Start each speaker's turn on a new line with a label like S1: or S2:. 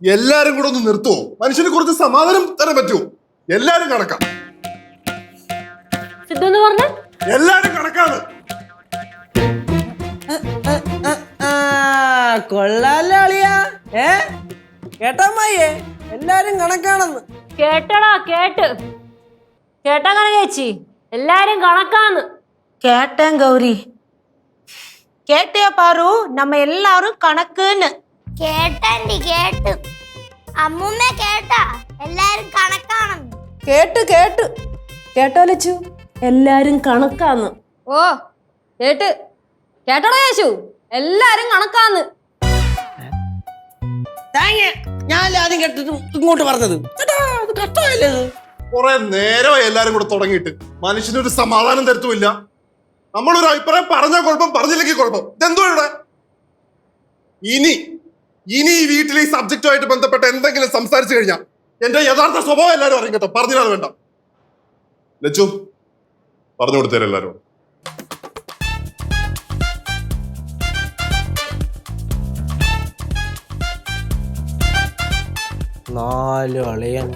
S1: എല്ലാരും കൂടെ ഒന്ന് നിർത്തുവോ? മനുഷ്യന് കുറച്ച് സമാധാനം തരാൻ പറ്റുമോ? എല്ലാരും കണക്കാം.
S2: സിദ്ധു പറഞ്ഞ
S1: എല്ലാരും കണക്കാണ്.
S3: കൊള്ളാലോ അളിയാ. കേട്ടമ്മയെ എല്ലാരും കണക്കാണെന്ന്.
S2: കേട്ടടാ കേട്ടാ ചേച്ചി, എല്ലാരും കണക്കാന്ന്.
S4: கேட்டேன் கௌரி. கேட்டியா பாரு, நம்ம எல்லாரும் கணக்குன்னு.
S5: കേട്ടണ്ടി കേട്ടു. അമ്മൂമ്മ കേട്ടാ എല്ലാരും കണക്കാണെന്ന്.
S2: കേട്ടോ ലച്ചു, എല്ലാരും കണക്കാന്ന്. ഓ കേട്ടോടാ യേശു, എല്ലാരും കണക്കാന്ന്.
S3: ഞാൻ ആദ്യം കേട്ടിട്ട് ഇങ്ങോട്ട് പറഞ്ഞത് കഷ്ടമല്ലേ?
S1: കുറെ നേരമായി എല്ലാരും കൂടെ തുടങ്ങിയിട്ട് മനുഷ്യനൊരു സമാധാനം തരത്തുമില്ല. നമ്മളൊരു അഭിപ്രായം പറഞ്ഞാൽ കുഴപ്പം, പറഞ്ഞില്ലെങ്കിൽ കുഴപ്പം. ഇതെന്തോ ഇവിടെ? ഇനി ഈ വീട്ടിൽ ഈ സബ്ജക്റ്റുമായിട്ട് ബന്ധപ്പെട്ട എന്തെങ്കിലും സംസാരിച്ചു കഴിഞ്ഞാൽ എന്റെ യഥാർത്ഥ സ്വഭാവം എല്ലാവരും അറിയും കേട്ടോ. പറഞ്ഞാൽ വേണ്ട. ലച്ചു പറഞ്ഞു കൊടുത്തേരും എല്ലാരും.
S3: നാല് അളിയൻ.